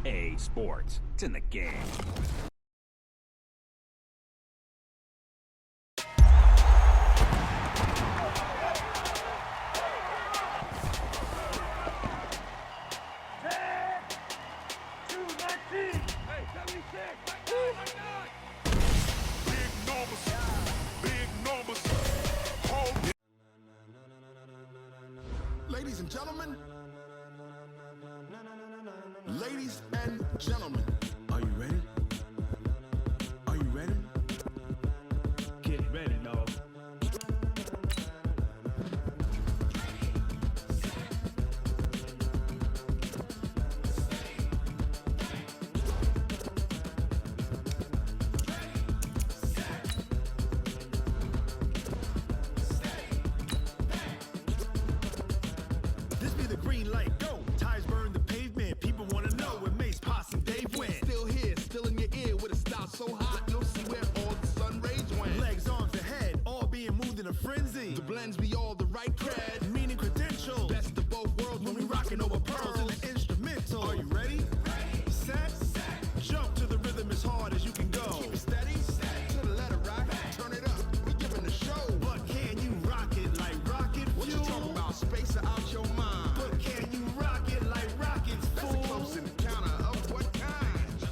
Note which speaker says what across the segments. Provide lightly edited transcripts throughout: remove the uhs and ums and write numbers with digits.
Speaker 1: EA Sports. It's in the game.
Speaker 2: Ladies and gentlemen, ladies and gentlemen, are you ready? Are you ready?
Speaker 3: Get ready, dog.
Speaker 2: This be the green light, go. Tires burn the pavement. People want to know when Mace, Posse, and Dave went. Still here, still in your ear with a style so hot, you'll see where all the sun rays went. Legs, arms, and head, all being moved in a frenzy. The blends be all the right cred, meaning credentials. Best of both worlds when we rocking over pearls in the instrumental. Are you ready? Set, jump to the rhythm as hard as you can go. Keep it steady, to the letter right. Turn it up, we giving the show. But can you rock it like rocket fuel? What you talking about? Space out your mind. But can you rock it like rockets, fool? That's a close encounter of what kind?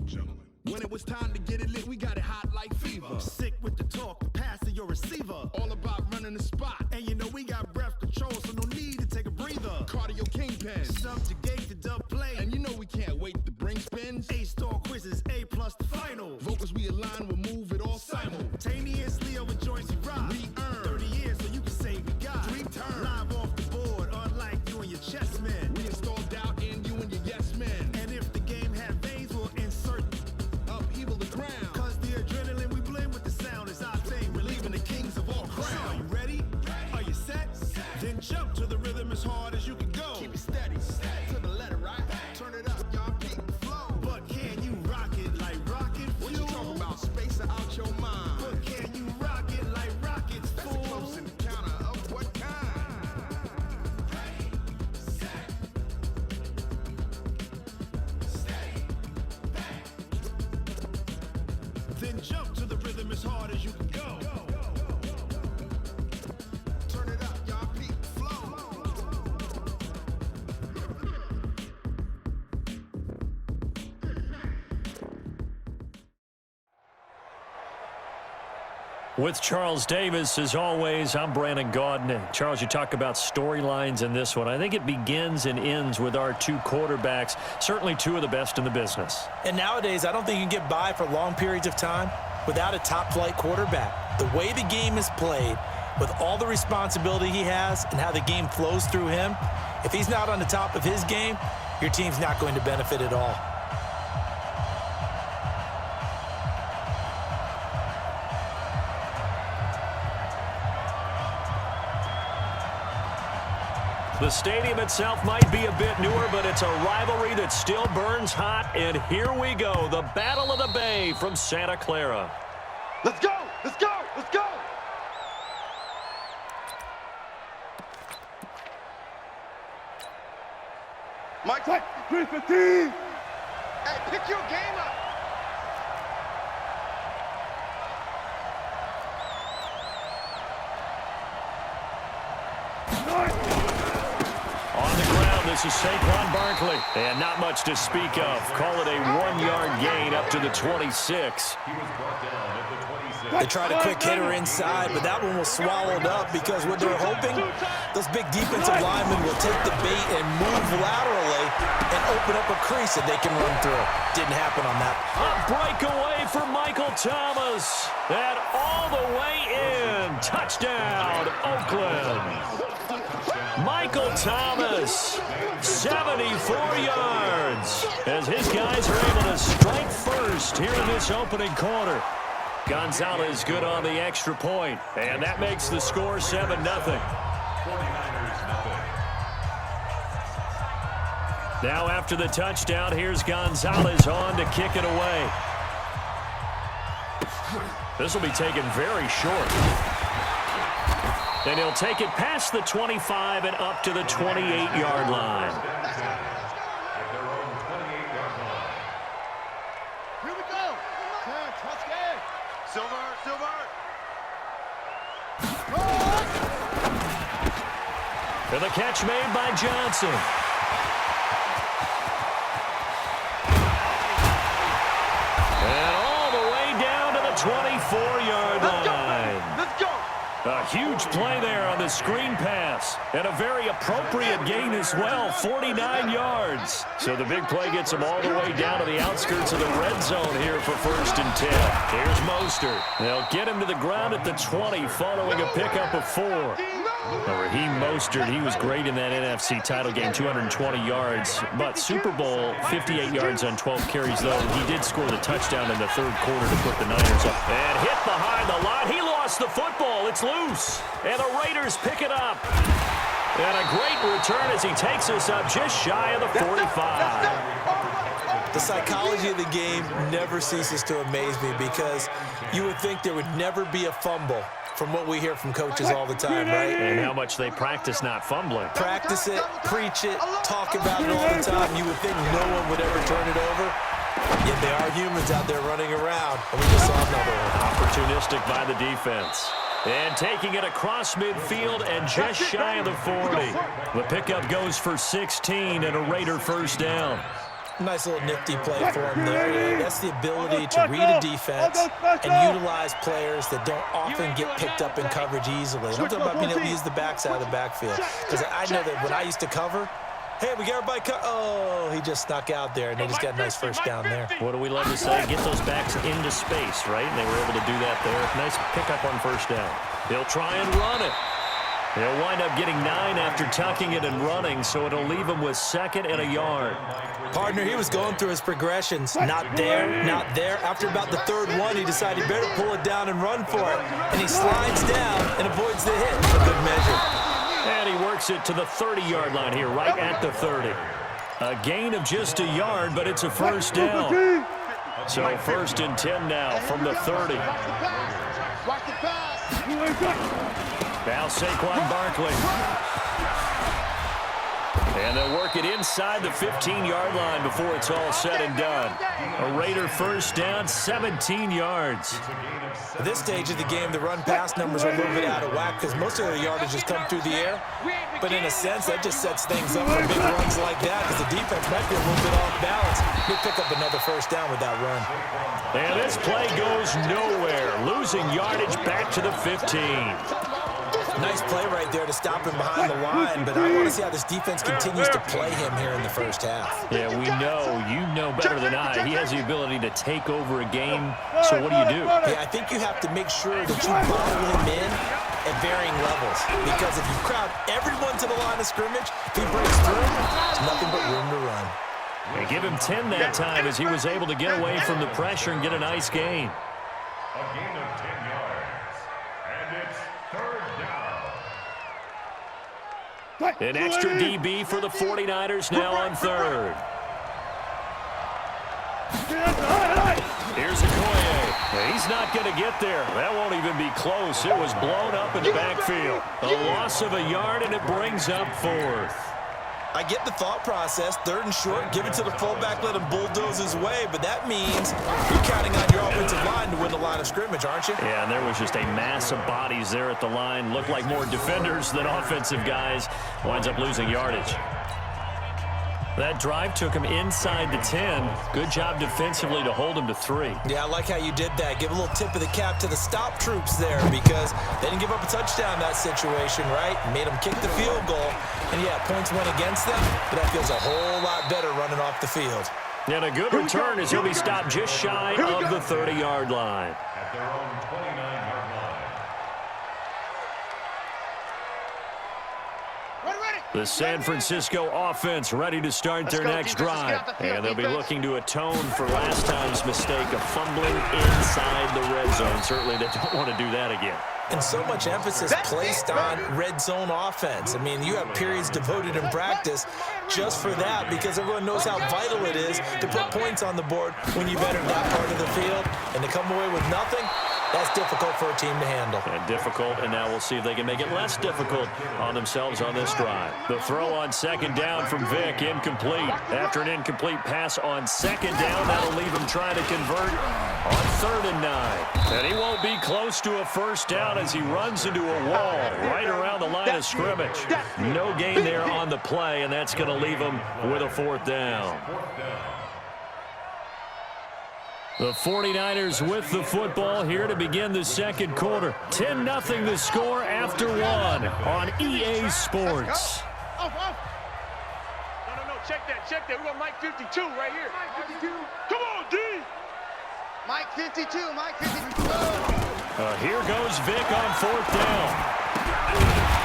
Speaker 2: Gentlemen. When it was time to get it lit, we got it hot like fever. Sick with the talk, passing your receiver. All about running the spot. And you know we got breath control, so no need to take a breather. Cardio kingpin, subjugate the dub play. And you know we can't wait to bring spins. A-star quizzes, A+ the final. Vocals we align, we'll move it all simultaneously over joints we rock. We earn 30 years, so you can say we got 3 turns. Live off the board, unlike you and your chess men. We install doubt in you and your yes men. And if the game had veins, we'll insert upheaval the ground. Cause the adrenaline we blend with the sound is our thing, relieving the kings of all crowns. So are you ready? Are you set? Then jump to the rhythm as hard as you can go. Keep it steady, to the letter right. Turn it up, y'all peak the flow. But can you rock it like rocket fuel? What you talking about? Space out your mind. But can you rock it like rockets, fool? That's a close encounter of what kind? Then jump to the rhythm as hard as you can go. Turn it up, y'all peak the flow.
Speaker 4: With Charles Davis, as always, I'm Brandon Gaudin. Charles, you talk about storylines in this one. I think it begins and ends with our 2 quarterbacks, certainly 2 of the best in the business.
Speaker 5: And nowadays, I don't think you can get by for long periods of time without a top-flight quarterback. The way the game is played, with all the responsibility he has and how the game flows through him, if he's not on the top of his game, your team's not going to benefit at all.
Speaker 4: The stadium itself might be a bit newer, but it's a rivalry that still burns hot. And here we go, the Battle of the Bay from Santa Clara.
Speaker 6: Let's go! Let's go! Let's go! Mike, 315! Hey, pick your game up!
Speaker 4: On the ground, this is Saquon Barkley. And not much to speak of. Call it a 1-yard gain up to the 26.
Speaker 5: They tried a quick hitter inside, but that one was swallowed up because what they're hoping, those big defensive linemen will take the bait and move laterally and open up a crease that they can run through. Didn't happen on that.
Speaker 4: A breakaway for Michael Thomas. And all the way in. Touchdown, Oakland. Michael Thomas, 74 yards, as his guys are able to strike first here in this opening quarter. Gonzalez good on the extra point, and that makes the score 7-0. Now after the touchdown, here's Gonzalez on to kick it away. This will be taken very short. And he'll take it past the 25 and up to the 28-yard line.
Speaker 6: Here we go. Touch game. Silver.
Speaker 4: For the catch made by Johnson. And all the way down to the 24-yard line.
Speaker 6: Let's go.
Speaker 4: A huge play there on the screen pass. And a very appropriate gain as well, 49 yards. So the big play gets them all the way down to the outskirts of the red zone here for 1st and 10. Here's Mostert. They'll get him to the ground at the 20 following a pickup of 4. Now, Raheem Mostert, he was great in that NFC title game, 220 yards. But Super Bowl, 58 yards on 12 carries, though. He did score the touchdown in the 3rd quarter to put the Niners up. And hit behind the line. He lost the football. It's loose. And the Raiders pick it up. And a great return as he takes us up just shy of the 45.
Speaker 5: The psychology of the game never ceases to amaze me because you would think there would never be a fumble from what we hear from coaches all the time, right?
Speaker 4: And how much they practice not fumbling.
Speaker 5: Practice it, preach it, talk about it all the time. You would think no one would ever turn it over. Yet they are humans out there running around. And we just saw another one.
Speaker 4: Opportunistic by the defense. And taking it across midfield and just shy of the 40. The pickup goes for 16 and a Raider 1st down.
Speaker 5: Nice little nifty play for him there. That's the ability to read a defense and utilize players that don't often get picked up in coverage easily. And I'm talking about being able to use the backs out of the backfield. Because I know that when I used to cover, hey, we got everybody oh, he just snuck out there, and they just got a nice 1st down there.
Speaker 4: What do we love to say? Get those backs into space, right? And they were able to do that there. Nice pickup on 1st down. He'll try and run it. They'll wind up getting 9 after tucking it and running, so it'll leave him with 2nd and a yard.
Speaker 5: Partner, he was going through his progressions. Not there, not there. After about the 3rd one, he decided he better pull it down and run for it. And he slides down and avoids the hit for good measure.
Speaker 4: And he works it to the 30-yard line here, right at the 30. A gain of just a yard, but it's a 1st down. So 1st and 10 now from the 30.
Speaker 6: Watch the pass.
Speaker 4: Now Saquon Barkley. And they'll work it inside the 15-yard line before it's all said and done. A Raider 1st down, 17 yards.
Speaker 5: At this stage of the game, the run-pass numbers are a little bit out of whack because most of the yardage has come through the air. But in a sense, that just sets things up for big runs like that because the defense might be a little bit off balance. He'll pick up another 1st down with that run.
Speaker 4: And this play goes nowhere, losing yardage back to the 15.
Speaker 5: Nice play right there to stop him behind the line, but I want to see how this defense continues to play him here in the 1st half.
Speaker 4: Yeah, we know. You know better than I. He has the ability to take over a game, so what do you do?
Speaker 5: Yeah, I think you have to make sure that you bottle him in at varying levels, because if you crowd everyone to the line of scrimmage, if he breaks through, there's nothing but room to run.
Speaker 4: They give him 10 that time as he was able to get away from the pressure and get a nice gain.
Speaker 3: A gain of 10 yards. And it's 3rd down.
Speaker 4: An extra DB for the 49ers now on 3rd. Here's Okoye. He's not going to get there. That won't even be close. It was blown up in the backfield. A loss of a yard, and it brings up 4th.
Speaker 5: I get the thought process, 3rd and short, give it to the fullback, let him bulldoze his way, but that means you're counting on your offensive line to win the line of scrimmage, aren't you?
Speaker 4: Yeah, and there was just a mass of bodies there at the line. Looked like more defenders than offensive guys. Winds up losing yardage. That drive took him inside the 10. Good job defensively to hold him to 3.
Speaker 5: Yeah, I like how you did that. Give a little tip of the cap to the stop troops there because they didn't give up a touchdown in that situation, right? Made them kick the field goal. And, yeah, points went against them, but that feels a whole lot better running off the field.
Speaker 4: And a good return as he'll be stopped just shy of the 30-yard line.
Speaker 3: At their own 29-yard line.
Speaker 4: The San Francisco offense ready to start their next drive. And they'll be looking to atone for last time's mistake of fumbling inside the red zone. Certainly they don't want to do that again.
Speaker 5: And so much emphasis placed on red zone offense. I mean, you have periods devoted in practice just for that because everyone knows how vital it is to put points on the board when you've entered that part of the field. And to come away with nothing, That's difficult for a team to handle.
Speaker 4: And difficult, and now we'll see if they can make it less difficult on themselves on this drive. The throw on second down from Vick, incomplete. After an incomplete pass on second down, that'll leave him trying to convert on 3rd and 9. And he won't be close to a first down as he runs into a wall right around the line of scrimmage. No gain there on the play, and that's going to leave him with a 4th down. The 49ers with the football here to begin the second quarter. 10-0 the score after 1 on EA Sports.
Speaker 6: No, check that. We got Mike 52 right here. Mike 52. Come on, D. Mike 52, Mike 52.
Speaker 4: Here goes Vick on 4th down.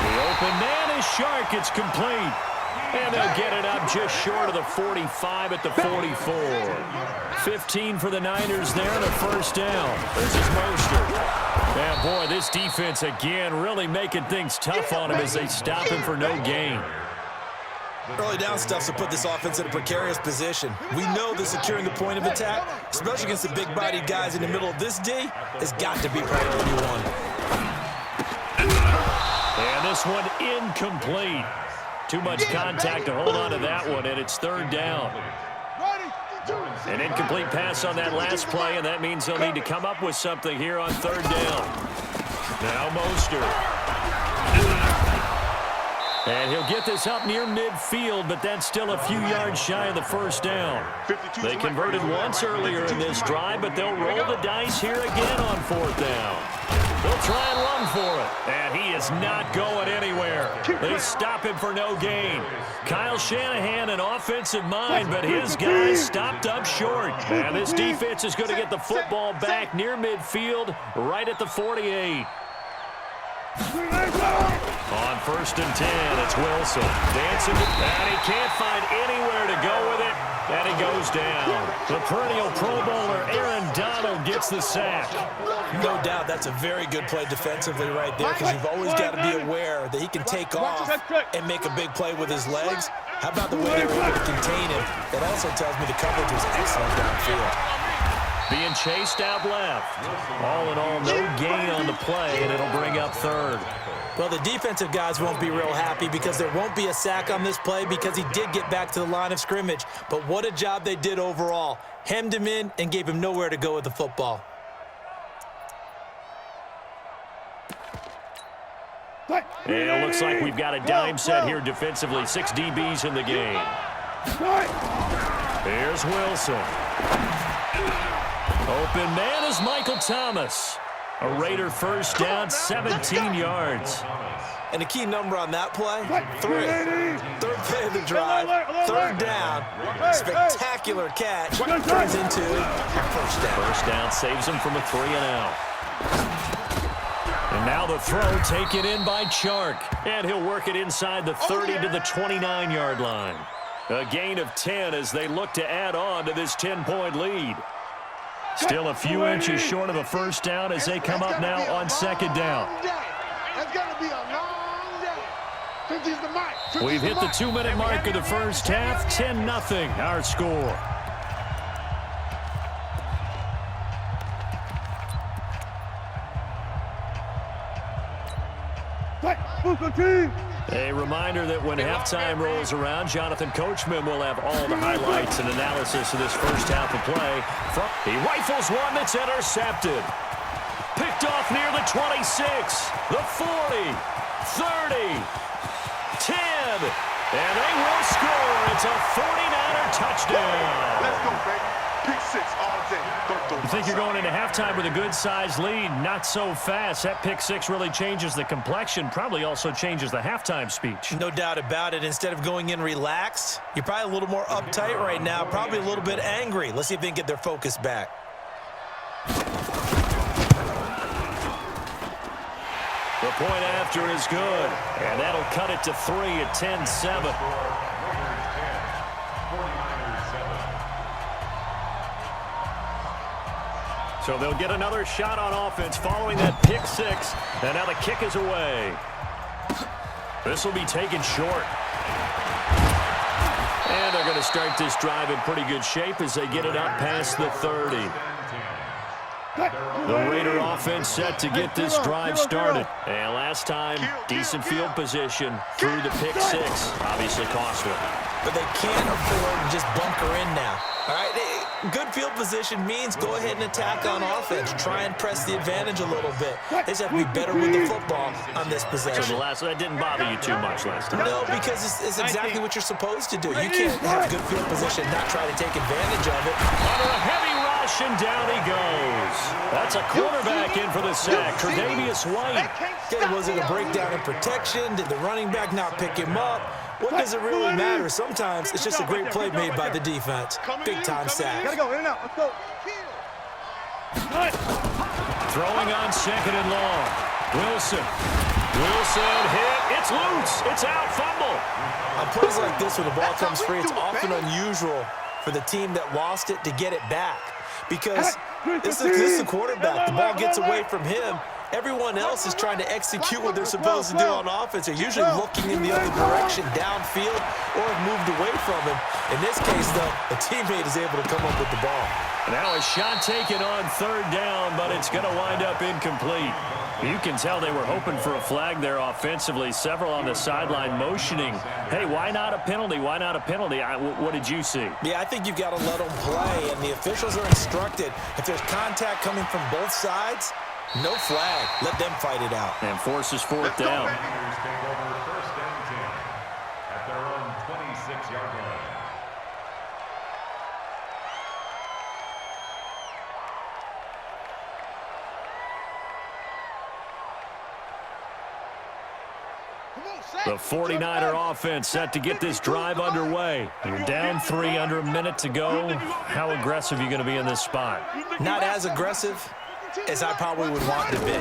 Speaker 4: The open man is Shark. It's complete. And they'll get it up just short of the 45 at the 44. 15 for the Niners there and a first down. This is Mostert. And boy, this defense again really making things tough on him as they stop him for no gain.
Speaker 5: Early down stuff to put this offense in a precarious position. We know that securing the point of attack, especially against the big-bodied guys in the middle of this D, has got to be priority 1.
Speaker 4: And this one incomplete. Too much contact to hold on to that one, and it's 3rd down. An incomplete pass on that last play, and that means they'll need to come up with something here on 3rd down. Now Mostert. And he'll get this up near midfield, but that's still a few yards shy of the first down. They converted once earlier in this drive, but they'll roll the dice here again on 4th down. They'll try and run for it, and he is not going anywhere. They stop him for no gain. Kyle Shanahan, an offensive mind, but his guys stopped up short. And this defense is going to get the football back near midfield, right at the 48. On 1st and 10, it's Wilson. Dancing, and he can't find anywhere to go with it, and he goes down. The perennial Pro Bowler Aaron Donald gets the sack.
Speaker 5: No doubt that's a very good play defensively right there, because you've always got to be aware that he can take off and make a big play with his legs. How about the way they were able to contain him? That also tells me the coverage was excellent downfield.
Speaker 4: Being chased out left. All in all, no gain on the play, and it'll bring up 3rd.
Speaker 5: Well, the defensive guys won't be real happy because there won't be a sack on this play because he did get back to the line of scrimmage. But what a job they did overall. Hemmed him in and gave him nowhere to go with the football.
Speaker 4: And it looks like we've got a dime set here defensively. 6 DBs in the game. Here's Wilson. Open man is Michael Thomas. A Raider first down, 17 yards.
Speaker 5: And the key number on that play, 3. 3rd play of the drive, 3rd down, spectacular catch, turns into a first down.
Speaker 4: First down saves him from a 3-and-out. And now the throw taken in by Chark. And he'll work it inside the 30 to the 29-yard line. A gain of 10 as they look to add on to this 10-point lead. Still a few inches short of a first down as they come up now on 2nd down.
Speaker 6: That's going to be a long day. 50's the mark.
Speaker 4: We've hit the 2-minute mark of the first half. 10-0 our score. A reminder that when halftime rolls around, Jonathan Coachman will have all the highlights and analysis of this first half of play. He rifles one that's intercepted. Picked off near the 26, the 40, 30, 10, and they will score. It's a 49er touchdown.
Speaker 6: Let's go, baby. Pick 6 all day.
Speaker 4: You think you're going into halftime with a good-sized lead? Not so fast. That pick 6 really changes the complexion, probably also changes the halftime speech.
Speaker 5: No doubt about it. Instead of going in relaxed, you're probably a little more uptight right now, probably a little bit angry. Let's see if they can get their focus back.
Speaker 4: The point after is good, and that'll cut it to 3 at 10-7. So they'll get another shot on offense following that pick 6, and now the kick is away. This will be taken short. And they're going to start this drive in pretty good shape as they get it up past the 30. The Raider offense set to get this drive started. And last time, decent field position through the pick six. Obviously costly.
Speaker 5: But they can't afford to just bunker in now. All right, good field position means go ahead and attack on offense. Try and press the advantage a little bit. They just have to be better with the football on this possession.
Speaker 4: So that didn't bother you too much last time.
Speaker 5: No, because it's exactly what you're supposed to do. You can't have good field position and not try to take advantage of it.
Speaker 4: Under a heavy rush, and down he goes. That's a quarterback in for the sack. Tre'Davious White.
Speaker 5: Okay, was it a breakdown in protection? Did the running back not pick him up? What does it really matter? Sometimes it's just a great play made by the defense. Big-time sack.
Speaker 6: Gotta go, in and out. Let's go.
Speaker 4: Throwing on second and long. Wilson hit. It's loose. It's out. Fumble.
Speaker 5: On plays like this, when the ball comes free, it's often unusual for the team that lost it to get it back. Because this is the quarterback. The ball gets away from him. Everyone else is trying to execute what they're supposed to do on offense. They're usually looking in the other direction, downfield, or have moved away from him. In this case, though, a teammate is able to come up with the ball.
Speaker 4: Now a shot taken on third down, but it's going to wind up incomplete. You can tell they were hoping for a flag there offensively. Several on the sideline motioning, hey, why not a penalty? Why not a penalty? What did you see?
Speaker 5: Yeah, I think you've got to let them play, and the officials are instructed. If there's contact coming from both sides, no flag. Let them fight it out.
Speaker 4: And forces fourth down.
Speaker 3: Raiders take over first and 10 at their own 26-yard line.
Speaker 4: The 49er offense set to get this drive underway. You're down 3 under a minute to go. How aggressive are you going to be in this spot?
Speaker 5: Not as aggressive as I probably would want to be.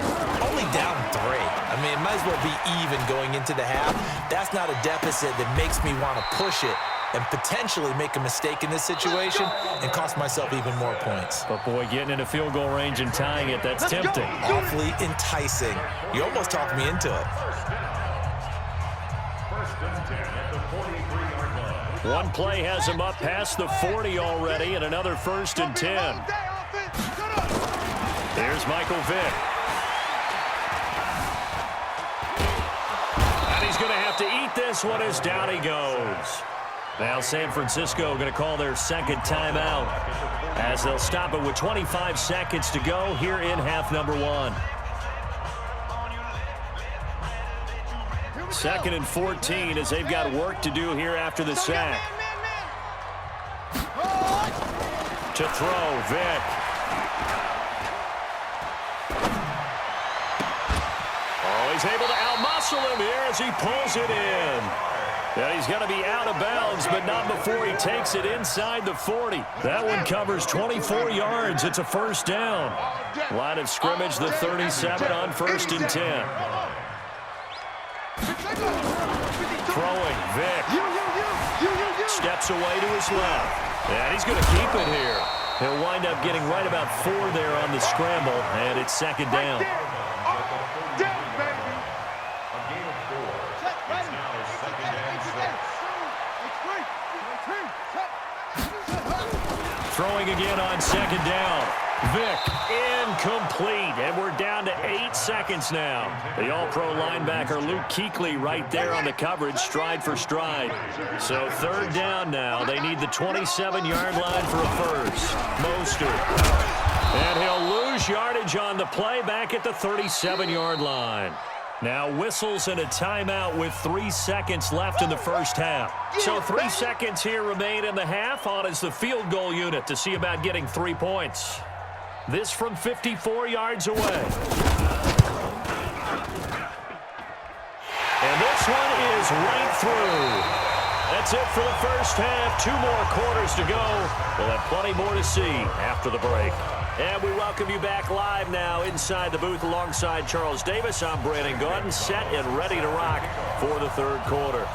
Speaker 5: Only down 3. I mean, it might as well be even going into the half. That's not a deficit that makes me want to push it and potentially make a mistake in this situation and cost myself even more points.
Speaker 4: But, boy, getting into field goal range and tying it, that's tempting.
Speaker 5: Awfully enticing. You almost talked me into it.
Speaker 3: First and 10 at the 43-yard line.
Speaker 4: One play has him up past the 40 already, and another first and 10. Here's Michael Vick. And he's going to have to eat this one as down he goes. Now San Francisco going to call their second timeout as they'll stop it with 25 seconds to go here in half number 1. Second and 14 as they've got work to do here after the sack. To throw, Vick. Oh, he's able to outmuscle him here as he pulls it in. Yeah, he's going to be out of bounds, but not before he takes it inside the 40. That one covers 24 yards. It's a first down. Line of scrimmage, the 37 on first and 10. Throwing, Vick. Steps away to his left. And he's going to keep it here. He'll wind up getting right about 4 there on the scramble, and it's second down. Throwing again on second down. Vick, incomplete, and we're down to 8 seconds now. The All-Pro linebacker Luke Kuechly right there on the coverage, stride for stride. So third down now. They need the 27-yard line for a first. Mostert. And he'll lose yardage on the play back at the 37-yard line. Now whistles and a timeout with 3 seconds left in the first half. So 3 seconds here remain in the half on as the field goal unit to see about getting 3 points. This from 54 yards away. And this one is right through. That's it for the first half. 2 more quarters to go. We'll have plenty more to see after the break. And we welcome you back live now inside the booth alongside Charles Davis. I'm Brandon Gaudin, set and ready to rock for the third quarter.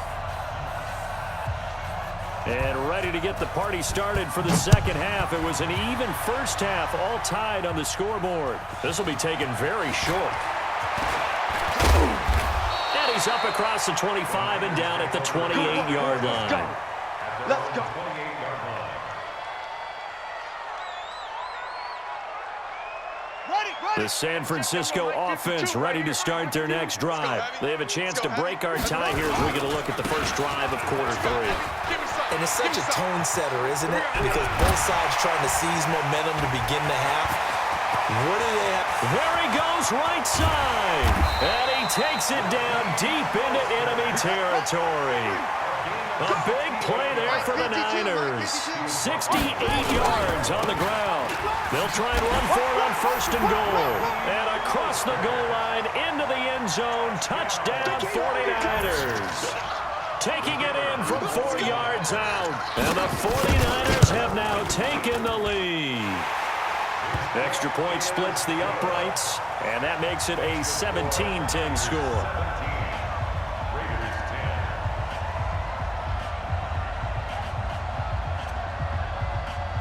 Speaker 4: And ready to get the party started for the second half. It was an even first half, all tied on the scoreboard. This will be taken very short. And he's up across the 25 and down at the 28-yard line.
Speaker 6: Let's go.
Speaker 4: The San Francisco offense ready to start their next drive. They have a chance to break our tie here as we get a look at the first drive of quarter 3.
Speaker 5: And it's such a tone setter, isn't it? Because both sides trying to seize momentum to begin the half. What do they have?
Speaker 4: There he goes, right side. And he takes it down deep into enemy territory. A big play there for the Niners. 68 yards on the ground. They'll try and run for it on first and goal. And across the goal line into the end zone. Touchdown 49ers. Taking it in from 4 yards out. And the 49ers have now taken the lead. Extra point splits the uprights. And that makes it a 17-10 score.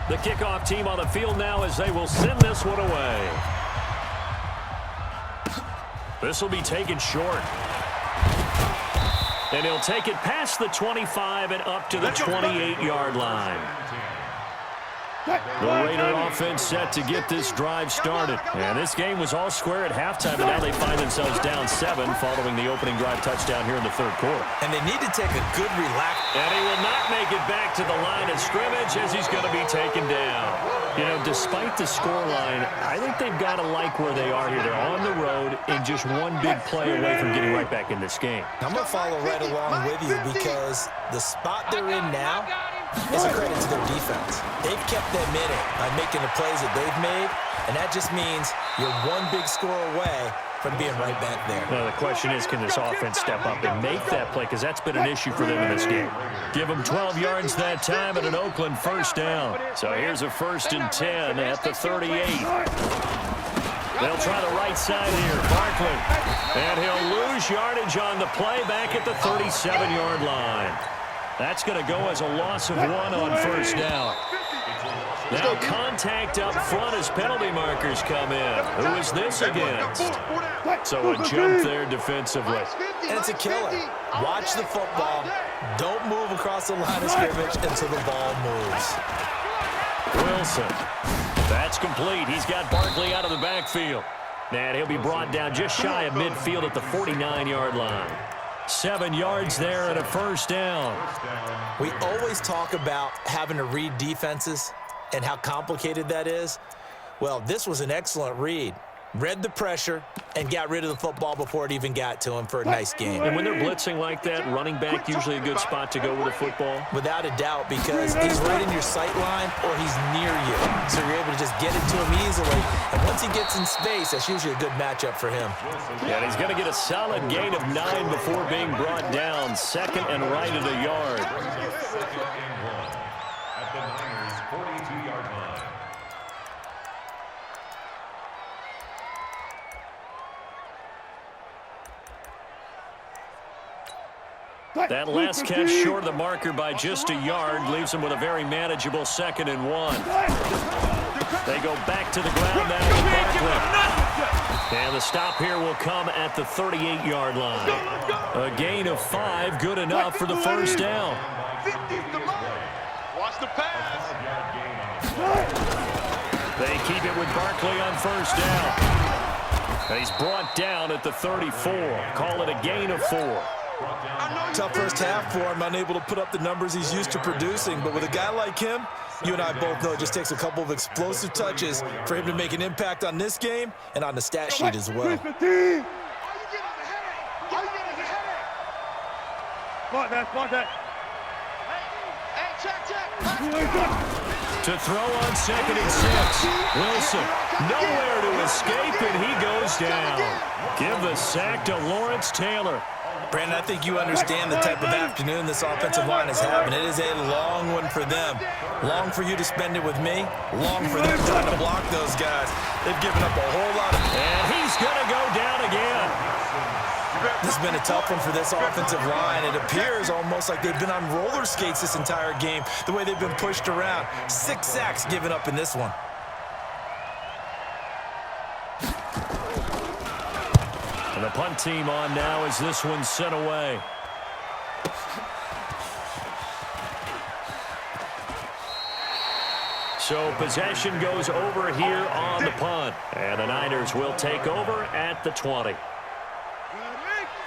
Speaker 4: The kickoff team on the field now as they will send this one away. This will be taken short. And he'll take it past the 25 and up to the 28-yard line. The Raider offense set to get this drive started. And this game was all square at halftime, and now they find themselves down 7 following the opening drive touchdown here in the third quarter.
Speaker 5: And they need to take a good relax.
Speaker 4: And he will not make it back to the line of scrimmage as he's going to be taken down. You know, despite the scoreline, I think they've got to like where they are here. They're on the road and just one big play away from getting right back in this game.
Speaker 5: I'm going to follow right along with you because the spot they're in now is a credit to their defense. They've kept them in it by making the plays that they've made, and that just means you're one big score away from being right back there.
Speaker 4: Now, the question is, can this offense step up and make that play? Because that's been an issue for them in this game. Give them 12 yards that time and an Oakland first down. So here's a 1st and 10 at the 38. They'll try the right side here. Barkley. And he'll lose yardage on the play back at the 37-yard line. That's going to go as a loss of 1 on first down. Now contact up front as penalty markers come in. Who is this against? So a jump there defensively.
Speaker 5: And it's a killer. Watch the football. Don't move across the line of scrimmage until the ball moves.
Speaker 4: Wilson. That's complete. He's got Barkley out of the backfield. And he'll be brought down just shy of midfield at the 49-yard line. 7 yards there and a first down.
Speaker 5: We always talk about having to read defenses and how complicated that is. Well, this was an excellent read. Read the pressure and got rid of the football before it even got to him for a nice game.
Speaker 4: And when they're blitzing like that, running back usually a good spot to go with the football?
Speaker 5: Without a doubt, because he's right in your sight line or he's near you. So you're able to just get it to him easily. And once he gets in space, that's usually a good matchup for him.
Speaker 4: And he's going to get a solid gain of 9 before being brought down. 2nd and right at a yard.
Speaker 3: At the Niners' 42-yard line.
Speaker 4: That last catch short of the marker by just a yard leaves him with a very manageable 2nd and 1. They go back to the ground now with Barkley. And the stop here will come at the 38-yard line. A gain of 5, good enough for the first down.
Speaker 6: Watch the pass.
Speaker 4: They keep it with Barkley on first down. And he's brought down at the 34. Call it a gain of 4.
Speaker 5: Tough first half for him, unable to put up the numbers he's used to producing. But with a guy like him, you and I both know it just takes a couple of explosive touches for him to make an impact on this game and on the stat sheet as well.
Speaker 4: To throw on 2nd and 6. Wilson, nowhere to escape, and he goes down. Give the sack to Lawrence Taylor.
Speaker 5: Brandon, I think you understand the type of afternoon this offensive line is having. It is a long one for them. Long for you to spend it with me. Long for them trying to block those guys. They've given up a whole lot of...
Speaker 4: And he's going to go down again.
Speaker 5: This has been a tough one for this offensive line. It appears almost like they've been on roller skates this entire game, the way they've been pushed around. 6 sacks given up in this one.
Speaker 4: And the punt team on now as this one's sent away. So possession goes over here on the punt. And the Niners will take over at the 20.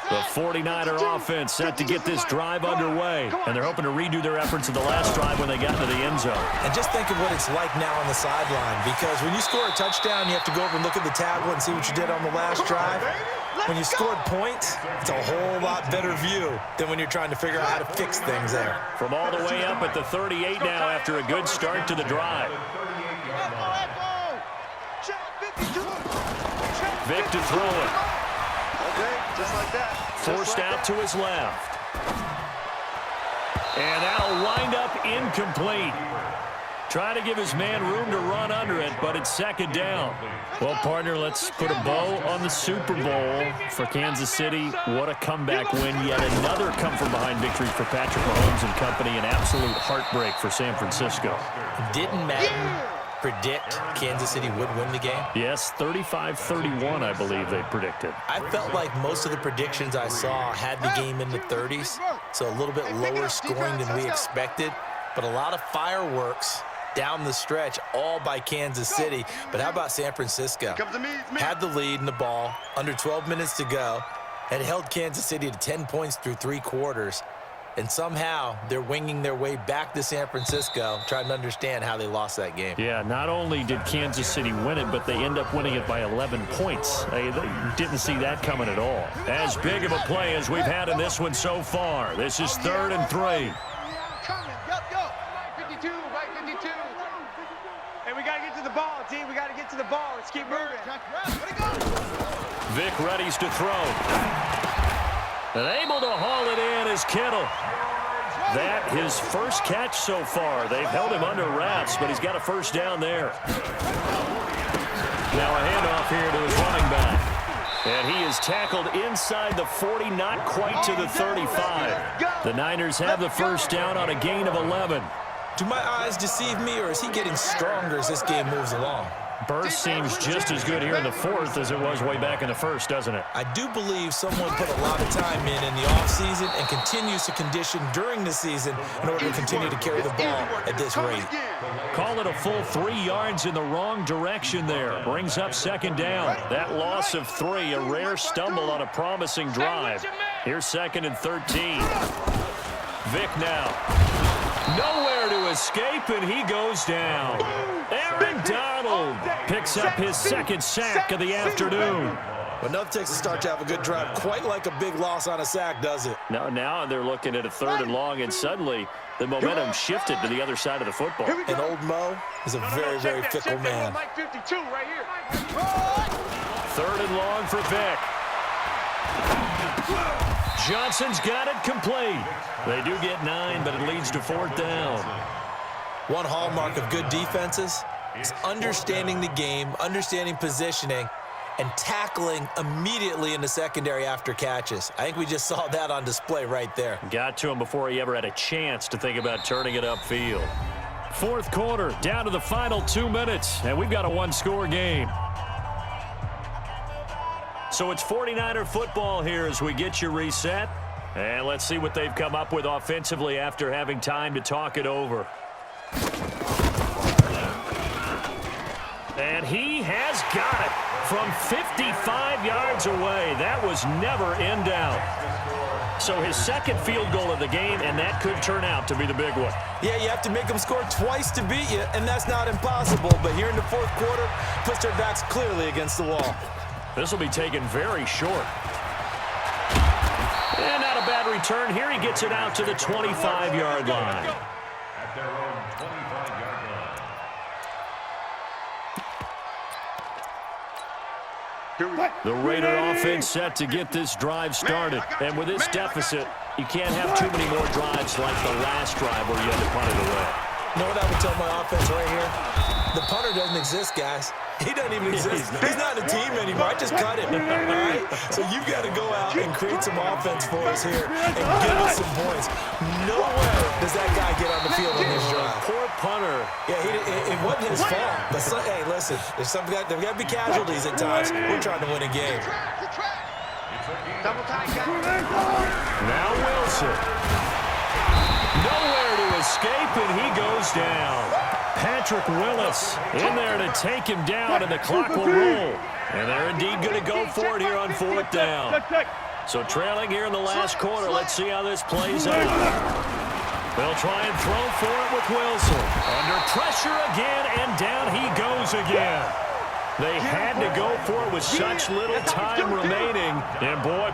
Speaker 4: The 49er offense set to get this drive underway. And they're hoping to redo their efforts of the last drive when they got into the end zone.
Speaker 5: And just think of what it's like now on the sideline. Because when you score a touchdown, you have to go over and look at the tablet and see what you did on the last drive. When you scored points, it's a whole lot better view than when you're trying to figure out how to fix things there.
Speaker 4: From all the way up at the 38 now after a good start to the drive. Vic to throw it.
Speaker 6: Okay, just like that.
Speaker 4: Forced out to his left. And that'll wind up incomplete. Trying to give his man room to run under it, but it's second down. Well, partner, let's put a bow on the Super Bowl for Kansas City. What a comeback win. Yet another come-from-behind victory for Patrick Mahomes and company. An absolute heartbreak for San Francisco.
Speaker 5: Didn't Madden predict Kansas City would win the game?
Speaker 4: Yes, 35-31, I believe they predicted.
Speaker 5: I felt like most of the predictions I saw had the game in the 30s, so a little bit lower scoring than we expected, but a lot of fireworks down the stretch, all by Kansas City. But how about San Francisco? Had the lead in the ball, under 12 minutes to go, and held Kansas City to 10 points through 3 quarters. And somehow they're winging their way back to San Francisco, trying to understand how they lost that game.
Speaker 4: Yeah, not only did Kansas City win it, but they end up winning it by 11 points. They didn't see that coming at all. As big of a play as we've had in this one so far. This is 3rd and 3.
Speaker 6: And we got to get to the ball, D. We got to get to the ball. Let's keep moving.
Speaker 4: Vic readies to throw. And able to haul it in is Kittle. That his first catch so far. They've held him under wraps, but he's got a first down there. Now a handoff here to his running back. And he is tackled inside the 40, not quite to the 35. The Niners have the first down on a gain of 11.
Speaker 5: Do my eyes deceive me, or is he getting stronger as this game moves along?
Speaker 4: Burst seems just as good here in the 4th as it was way back in the 1st, doesn't it?
Speaker 5: I do believe someone put a lot of time in the offseason and continues to condition during the season in order to continue to carry the ball at this rate.
Speaker 4: Call it a full 3 yards in the wrong direction there. Brings up second down. That loss of 3, a rare stumble on a promising drive. Here's 2nd and 13. Vic now. Nowhere to escape, and he goes down. Aaron Donald picks up his 2nd sack of the afternoon.
Speaker 5: But nothing takes a start to have a good drive, quite like a big loss on a sack, does it?
Speaker 4: Now they're looking at a 3rd and long, and suddenly the momentum shifted to the other side of the football.
Speaker 5: And old Mo is a very, very fickle man.
Speaker 6: Mike 52 right here.
Speaker 4: 3rd and long for Vic. Johnson's got it complete. They do get 9, but it leads to 4th down.
Speaker 5: One hallmark of good defenses is understanding the game, understanding positioning, and tackling immediately in the secondary after catches. I think we just saw that on display right there.
Speaker 4: Got to him before he ever had a chance to think about turning it upfield. 4th quarter, down to the final 2 minutes, and we've got a 1-score game. So it's 49er football here as we get you reset. And let's see what they've come up with offensively after having time to talk it over. And he has got it from 55 yards away. That was never in doubt. So his 2nd field goal of the game, and that could turn out to be the big one.
Speaker 5: Yeah, you have to make them score twice to beat you, and that's not impossible. But here in the 4th quarter, puts their backs clearly against the wall.
Speaker 4: This will be taken very short. And not a bad return. Here he gets it out to the 25-yard line.
Speaker 3: At their own 25-yard line.
Speaker 4: The Raider offense set to get this drive started. And with this deficit, you can't have too many more drives like the last drive where you had to punt it away.
Speaker 5: You know what I would tell my offense right here? The punter doesn't exist, guys. He doesn't even exist. He's not a team anymore. I just cut him. All right? So you've got to go out and create some offense for us here and give us some points. Nowhere does that guy get on the field on this drive.
Speaker 4: Poor punter.
Speaker 5: Yeah, it wasn't his fault. But hey, listen, there's got to be casualties at times. We're trying to win a game.
Speaker 4: Now Wilson. Nowhere to escape, and he goes down. Patrick Willis in there to take him down, and the clock will roll. And they're indeed going to go for it here on 4th down. So trailing here in the last quarter. Let's see how this plays out. They'll try and throw for it with Wilson. Under pressure again, and down he goes again. They had to go for it with such little time remaining. And boy,